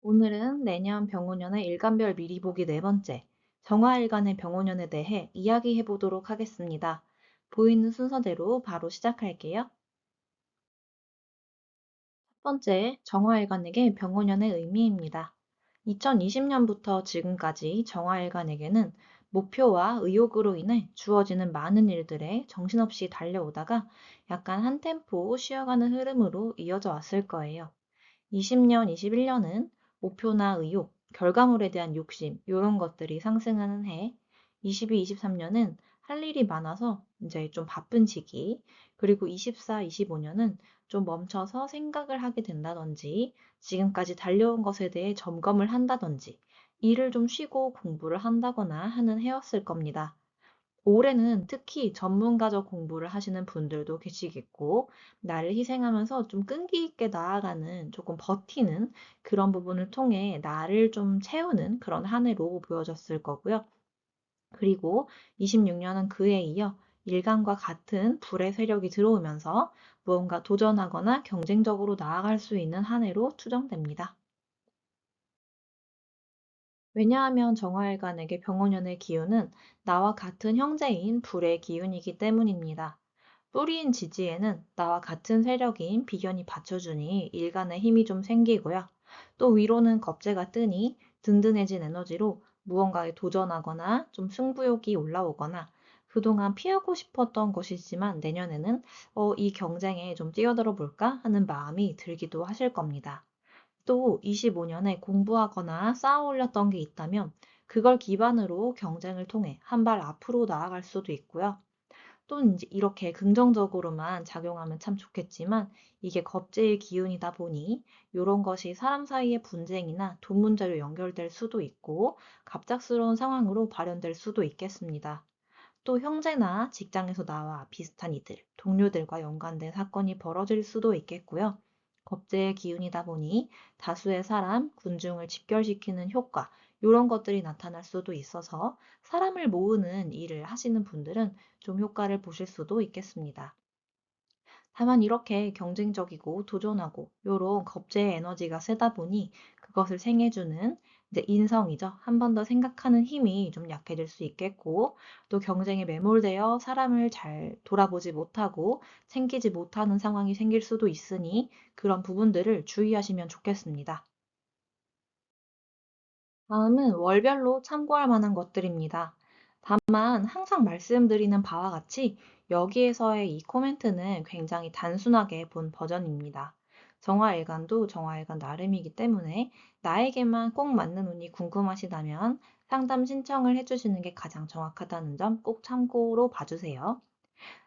오늘은 내년 병오년의 일간별 미리 보기 네 번째, 정화일간의 병오년에 대해 이야기해 보도록 하겠습니다. 보이는 순서대로 바로 시작할게요. 첫 번째, 정화일간에게 병오년의 의미입니다. 2020년부터 지금까지 정화일간에게는 목표와 의욕으로 인해 주어지는 많은 일들에 정신없이 달려오다가 약간 한 템포 쉬어가는 흐름으로 이어져 왔을 거예요. 20년, 21년은 목표나 의욕, 결과물에 대한 욕심, 이런 것들이 상승하는 해. 22, 23년은 할 일이 많아서 이제 좀 바쁜 시기. 그리고 24, 25년은 좀 멈춰서 생각을 하게 된다든지, 지금까지 달려온 것에 대해 점검을 한다든지, 일을 좀 쉬고 공부를 한다거나 하는 해였을 겁니다. 올해는 특히 전문가적 공부를 하시는 분들도 계시겠고, 나를 희생하면서 좀 끈기 있게 나아가는, 조금 버티는 그런 부분을 통해 나를 좀 채우는 그런 한 해로 보여졌을 거고요. 그리고 26년은 그에 이어 일간과 같은 불의 세력이 들어오면서 무언가 도전하거나 경쟁적으로 나아갈 수 있는 한 해로 추정됩니다. 왜냐하면 정화일관에게 병원연의 기운은 나와 같은 형제인 불의 기운이기 때문입니다. 뿌리인 지지에는 나와 같은 세력인 비견이 받쳐주니 일간의 힘이 좀 생기고요. 또 위로는 겁재가 뜨니 든든해진 에너지로 무언가에 도전하거나 좀 승부욕이 올라오거나 그동안 피하고 싶었던 것이지만 내년에는 이 경쟁에 좀 뛰어들어 볼까 하는 마음이 들기도 하실 겁니다. 또 25년에 공부하거나 쌓아 올렸던 게 있다면 그걸 기반으로 경쟁을 통해 한 발 앞으로 나아갈 수도 있고요. 또 이제 이렇게 긍정적으로만 작용하면 참 좋겠지만 이게 겁재의 기운이다 보니 이런 것이 사람 사이의 분쟁이나 돈 문제로 연결될 수도 있고 갑작스러운 상황으로 발현될 수도 있겠습니다. 또 형제나 직장에서 나와 비슷한 이들, 동료들과 연관된 사건이 벌어질 수도 있겠고요. 겁재의 기운이다 보니 다수의 사람, 군중을 집결시키는 효과, 이런 것들이 나타날 수도 있어서 사람을 모으는 일을 하시는 분들은 좀 효과를 보실 수도 있겠습니다. 다만 이렇게 경쟁적이고 도전하고 요런 겁제의 에너지가 세다 보니 그것을 생해주는 이제 인성이죠. 한 번 더 생각하는 힘이 좀 약해질 수 있겠고 또 경쟁에 매몰되어 사람을 잘 돌아보지 못하고 챙기지 못하는 상황이 생길 수도 있으니 그런 부분들을 주의하시면 좋겠습니다. 다음은 월별로 참고할 만한 것들입니다. 다만 항상 말씀드리는 바와 같이 여기에서의 이 코멘트는 굉장히 단순하게 본 버전입니다. 정화일관도 정화일관 나름이기 때문에 나에게만 꼭 맞는 운이 궁금하시다면 상담 신청을 해주시는 게 가장 정확하다는 점 꼭 참고로 봐주세요.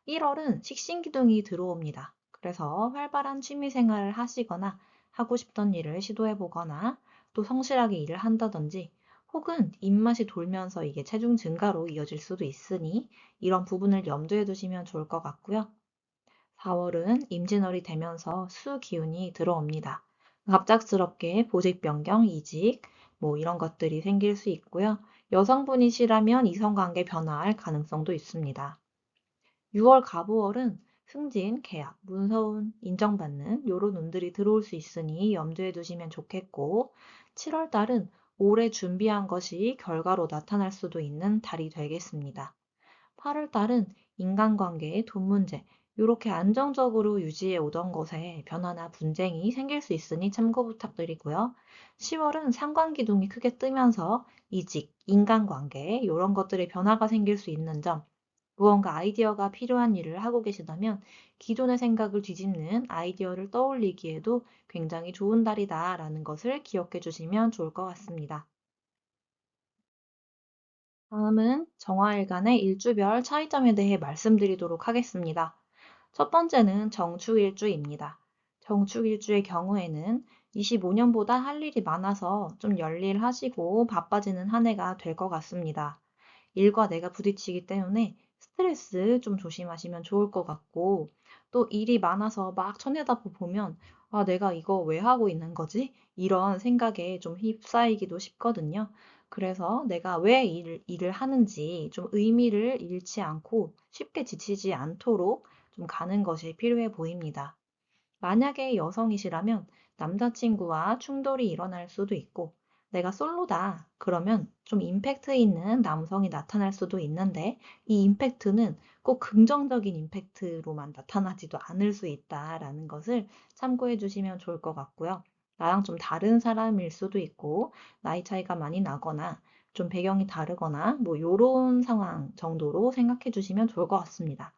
1월은 식신기둥이 들어옵니다. 그래서 활발한 취미 생활을 하시거나 하고 싶던 일을 시도해 보거나 또 성실하게 일을 한다든지 혹은 입맛이 돌면서 이게 체중 증가로 이어질 수도 있으니 이런 부분을 염두에 두시면 좋을 것 같고요. 4월은 임진월이 되면서 수 기운이 들어옵니다. 갑작스럽게 보직 변경, 이직 뭐 이런 것들이 생길 수 있고요. 여성분이시라면 이성관계 변화할 가능성도 있습니다. 6월 가보월은 승진, 계약, 문서운, 인정받는 요런 운들이 들어올 수 있으니 염두에 두시면 좋겠고 7월 달은 올해 준비한 것이 결과로 나타날 수도 있는 달이 되겠습니다. 8월 달은 인간관계, 돈 문제, 이렇게 안정적으로 유지해 오던 것에 변화나 분쟁이 생길 수 있으니 참고 부탁드리고요. 10월은 상관기둥이 크게 뜨면서 이직, 인간관계, 이런 것들의 변화가 생길 수 있는 점, 무언가 아이디어가 필요한 일을 하고 계시다면 기존의 생각을 뒤집는 아이디어를 떠올리기에도 굉장히 좋은 달이다라는 것을 기억해 주시면 좋을 것 같습니다. 다음은 정화일간의 일주별 차이점에 대해 말씀드리도록 하겠습니다. 첫 번째는 정축일주입니다. 정축일주의 경우에는 25년보다 할 일이 많아서 좀 열일하시고 바빠지는 한 해가 될 것 같습니다. 일과 내가 부딪히기 때문에 스트레스 좀 조심하시면 좋을 것 같고, 또 일이 많아서 막 쳐내다 보면, 아, 내가 이거 왜 하고 있는 거지? 이런 생각에 좀 휩싸이기도 쉽거든요. 그래서 내가 왜 일을 하는지 좀 의미를 잃지 않고 쉽게 지치지 않도록 좀 가는 것이 필요해 보입니다. 만약에 여성이시라면 남자친구와 충돌이 일어날 수도 있고, 내가 솔로다. 그러면 좀 임팩트 있는 남성이 나타날 수도 있는데, 이 임팩트는 꼭 긍정적인 임팩트로만 나타나지도 않을 수 있다라는 것을 참고해 주시면 좋을 것 같고요. 나랑 좀 다른 사람일 수도 있고, 나이 차이가 많이 나거나, 좀 배경이 다르거나, 뭐, 요런 상황 정도로 생각해 주시면 좋을 것 같습니다.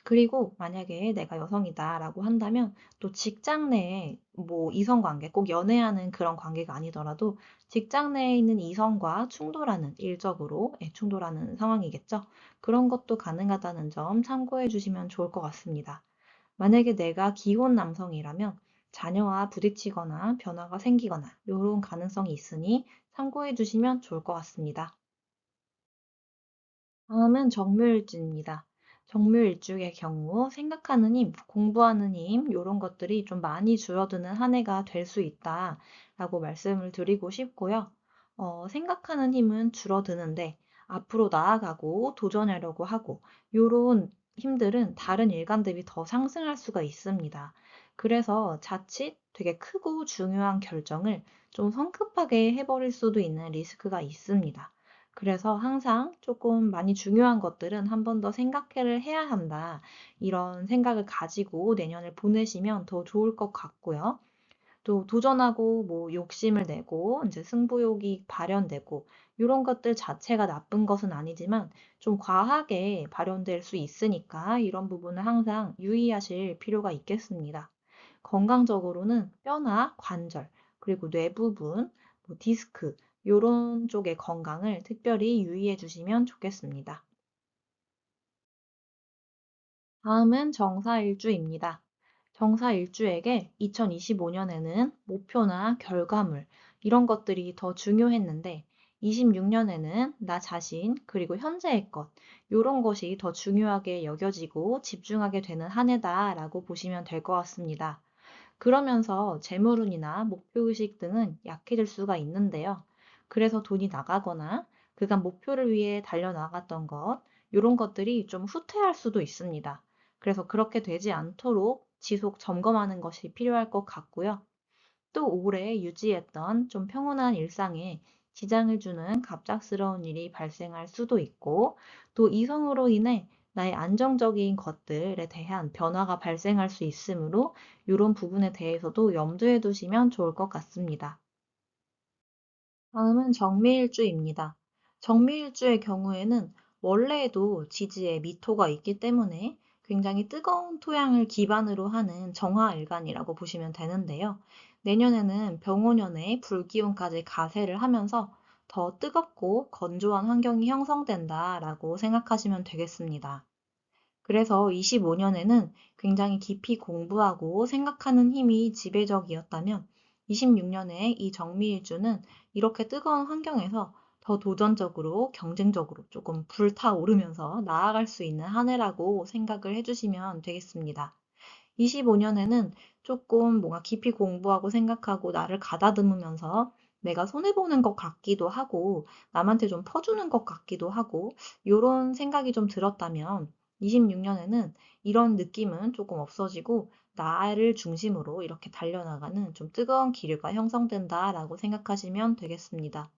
그리고 만약에 내가 여성이다라고 한다면 또 직장 내에 뭐 이성 관계, 꼭 연애하는 그런 관계가 아니더라도 직장 내에 있는 이성과 충돌하는, 일적으로 충돌하는 상황이겠죠. 그런 것도 가능하다는 점 참고해 주시면 좋을 것 같습니다. 만약에 내가 기혼 남성이라면 자녀와 부딪히거나 변화가 생기거나 이런 가능성이 있으니 참고해 주시면 좋을 것 같습니다. 다음은 정묘일주입니다. 정묘일주의 경우 생각하는 힘, 공부하는 힘, 이런 것들이 좀 많이 줄어드는 한 해가 될 수 있다라고 말씀을 드리고 싶고요. 생각하는 힘은 줄어드는데 앞으로 나아가고 도전하려고 하고 이런 힘들은 다른 일간 대비 더 상승할 수가 있습니다. 그래서 자칫 되게 크고 중요한 결정을 좀 성급하게 해버릴 수도 있는 리스크가 있습니다. 그래서 항상 조금 많이 중요한 것들은 한 번 더 생각을 해야 한다. 이런 생각을 가지고 내년을 보내시면 더 좋을 것 같고요. 또 도전하고 뭐 욕심을 내고 이제 승부욕이 발현되고 이런 것들 자체가 나쁜 것은 아니지만 좀 과하게 발현될 수 있으니까 이런 부분을 항상 유의하실 필요가 있겠습니다. 건강적으로는 뼈나 관절, 그리고 뇌 부분, 뭐 디스크 요런 쪽의 건강을 특별히 유의해 주시면 좋겠습니다. 다음은 정사일주입니다. 정사일주에게 2025년에는 목표나 결과물, 이런 것들이 더 중요했는데, 26년에는 나 자신, 그리고 현재의 것, 이런 것이 더 중요하게 여겨지고 집중하게 되는 한 해다라고 보시면 될 것 같습니다. 그러면서 재물운이나 목표의식 등은 약해질 수가 있는데요. 그래서 돈이 나가거나 그간 목표를 위해 달려나갔던 것, 이런 것들이 좀 후퇴할 수도 있습니다. 그래서 그렇게 되지 않도록 지속 점검하는 것이 필요할 것 같고요. 또 오래 유지했던 좀 평온한 일상에 지장을 주는 갑작스러운 일이 발생할 수도 있고, 또 이성으로 인해 나의 안정적인 것들에 대한 변화가 발생할 수 있으므로 이런 부분에 대해서도 염두에 두시면 좋을 것 같습니다. 다음은 정미일주입니다. 정미일주의 경우에는 원래에도 지지에 미토가 있기 때문에 굉장히 뜨거운 토양을 기반으로 하는 정화일간이라고 보시면 되는데요. 내년에는 병오년에 불기운까지 가세를 하면서 더 뜨겁고 건조한 환경이 형성된다라고 생각하시면 되겠습니다. 그래서 25년에는 굉장히 깊이 공부하고 생각하는 힘이 지배적이었다면 26년에 이 정미일주는 이렇게 뜨거운 환경에서 더 도전적으로 경쟁적으로 조금 불타오르면서 나아갈 수 있는 한 해라고 생각을 해주시면 되겠습니다. 25년에는 조금 뭔가 깊이 공부하고 생각하고 나를 가다듬으면서 내가 손해보는 것 같기도 하고 남한테 좀 퍼주는 것 같기도 하고 이런 생각이 좀 들었다면 26년에는 이런 느낌은 조금 없어지고 나를 중심으로 이렇게 달려나가는 좀 뜨거운 기류가 형성된다라고 생각하시면 되겠습니다.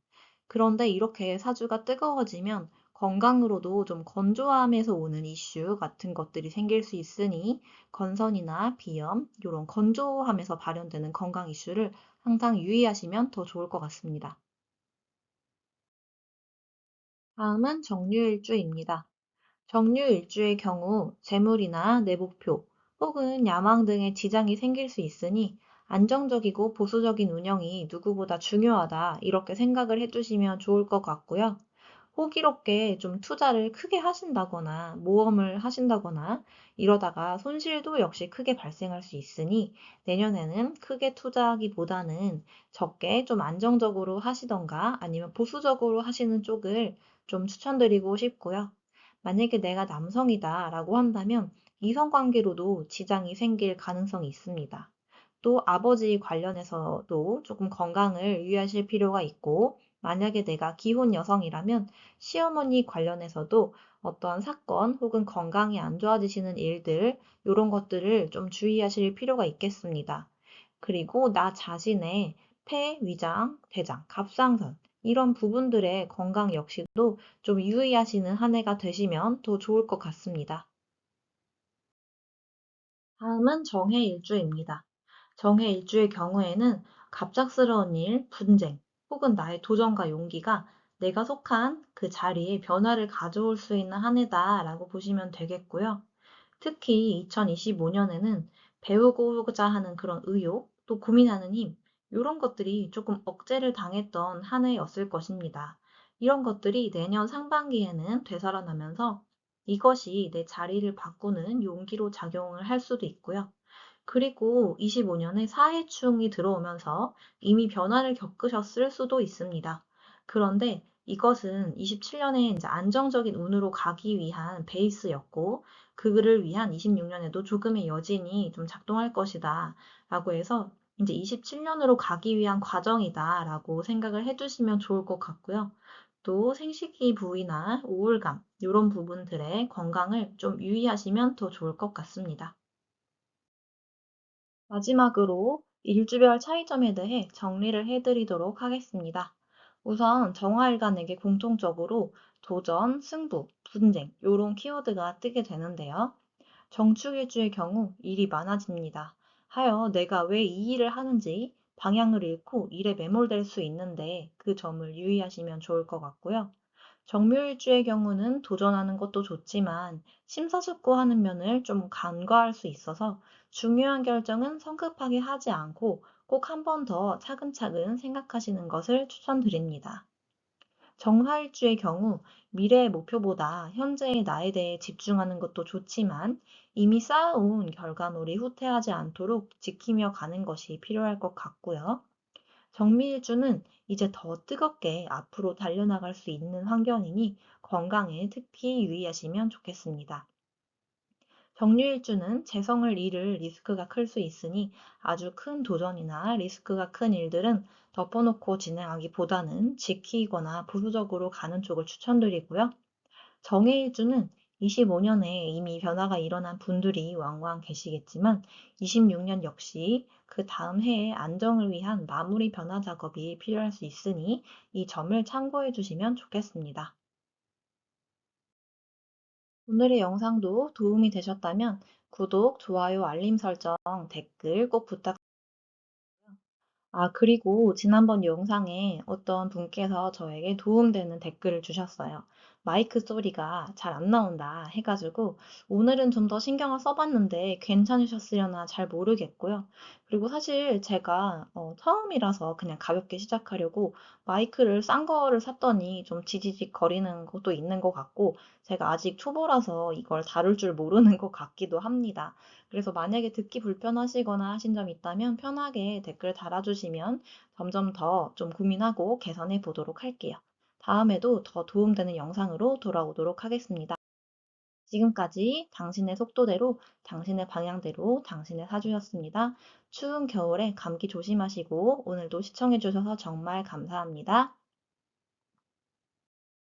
그런데 이렇게 사주가 뜨거워지면 건강으로도 좀 건조함에서 오는 이슈 같은 것들이 생길 수 있으니 건선이나 비염, 이런 건조함에서 발현되는 건강 이슈를 항상 유의하시면 더 좋을 것 같습니다. 다음은 정유일주입니다. 정유일주의 경우 재물이나 내 목표 혹은 야망 등의 지장이 생길 수 있으니 안정적이고 보수적인 운영이 누구보다 중요하다 이렇게 생각을 해주시면 좋을 것 같고요. 호기롭게 좀 투자를 크게 하신다거나 모험을 하신다거나 이러다가 손실도 역시 크게 발생할 수 있으니 내년에는 크게 투자하기보다는 적게 좀 안정적으로 하시던가 아니면 보수적으로 하시는 쪽을 좀 추천드리고 싶고요. 만약에 내가 남성이다라고 한다면 이성관계로도 지장이 생길 가능성이 있습니다. 또 아버지 관련해서도 조금 건강을 유의하실 필요가 있고, 만약에 내가 기혼 여성이라면 시어머니 관련해서도 어떠한 사건 혹은 건강이 안 좋아지시는 일들, 이런 것들을 좀 주의하실 필요가 있겠습니다. 그리고 나 자신의 폐, 위장, 대장, 갑상선 이런 부분들의 건강 역시도 좀 유의하시는 한 해가 되시면 더 좋을 것 같습니다. 다음은 정해일주입니다. 정해일주의 경우에는 갑작스러운 일, 분쟁, 혹은 나의 도전과 용기가 내가 속한 그 자리에 변화를 가져올 수 있는 한 해다라고 보시면 되겠고요. 특히 2025년에는 배우고자 하는 그런 의욕, 또 고민하는 힘, 이런 것들이 조금 억제를 당했던 한 해였을 것입니다. 이런 것들이 내년 상반기에는 되살아나면서 이것이 내 자리를 바꾸는 용기로 작용을 할 수도 있고요. 그리고 25년에 사해충이 들어오면서 이미 변화를 겪으셨을 수도 있습니다. 그런데 이것은 27년에 이제 안정적인 운으로 가기 위한 베이스였고, 그를 위한 26년에도 조금의 여진이 좀 작동할 것이다. 라고 해서 이제 27년으로 가기 위한 과정이다. 라고 생각을 해주시면 좋을 것 같고요. 또 생식기 부위나 우울감, 이런 부분들의 건강을 좀 유의하시면 더 좋을 것 같습니다. 마지막으로 일주별 차이점에 대해 정리를 해드리도록 하겠습니다. 우선 정화일관에게 공통적으로 도전, 승부, 분쟁 이런 키워드가 뜨게 되는데요. 정축일주의 경우 일이 많아집니다. 하여 내가 왜 이 일을 하는지 방향을 잃고 일에 매몰될 수 있는데 그 점을 유의하시면 좋을 것 같고요. 정묘일주의 경우는 도전하는 것도 좋지만 심사숙고하는 면을 좀 간과할 수 있어서 중요한 결정은 성급하게 하지 않고 꼭 한 번 더 차근차근 생각하시는 것을 추천드립니다. 정사일주의 경우 미래의 목표보다 현재의 나에 대해 집중하는 것도 좋지만 이미 쌓아온 결과물이 후퇴하지 않도록 지키며 가는 것이 필요할 것 같고요. 정밀주는 이제 더 뜨겁게 앞으로 달려나갈 수 있는 환경이니 건강에 특히 유의하시면 좋겠습니다. 정류일주는 재성을 잃을 리스크가 클 수 있으니 아주 큰 도전이나 리스크가 큰 일들은 덮어놓고 진행하기보다는 지키거나 보수적으로 가는 쪽을 추천드리고요. 정해일주는 25년에 이미 변화가 일어난 분들이 왕왕 계시겠지만 26년 역시 그 다음 해의 안정을 위한 마무리 변화 작업이 필요할 수 있으니 이 점을 참고해 주시면 좋겠습니다. 오늘의 영상도 도움이 되셨다면 구독, 좋아요, 알림 설정, 댓글 꼭 부탁드립니다. 아, 그리고 지난번 영상에 어떤 분께서 저에게 도움되는 댓글을 주셨어요. 마이크 소리가 잘 안 나온다 해가지고 오늘은 좀 더 신경을 써봤는데 괜찮으셨으려나 잘 모르겠고요. 그리고 사실 제가 처음이라서 그냥 가볍게 시작하려고 마이크를 싼 거를 샀더니 좀 지지직 거리는 것도 있는 것 같고 제가 아직 초보라서 이걸 다룰 줄 모르는 것 같기도 합니다. 그래서 만약에 듣기 불편하시거나 하신 점 있다면 편하게 댓글 달아주시면 점점 더 좀 고민하고 개선해 보도록 할게요. 다음에도 더 도움되는 영상으로 돌아오도록 하겠습니다. 지금까지 당신의 속도대로, 당신의 방향대로, 당신의 사주였습니다. 추운 겨울에 감기 조심하시고 오늘도 시청해 주셔서 정말 감사합니다.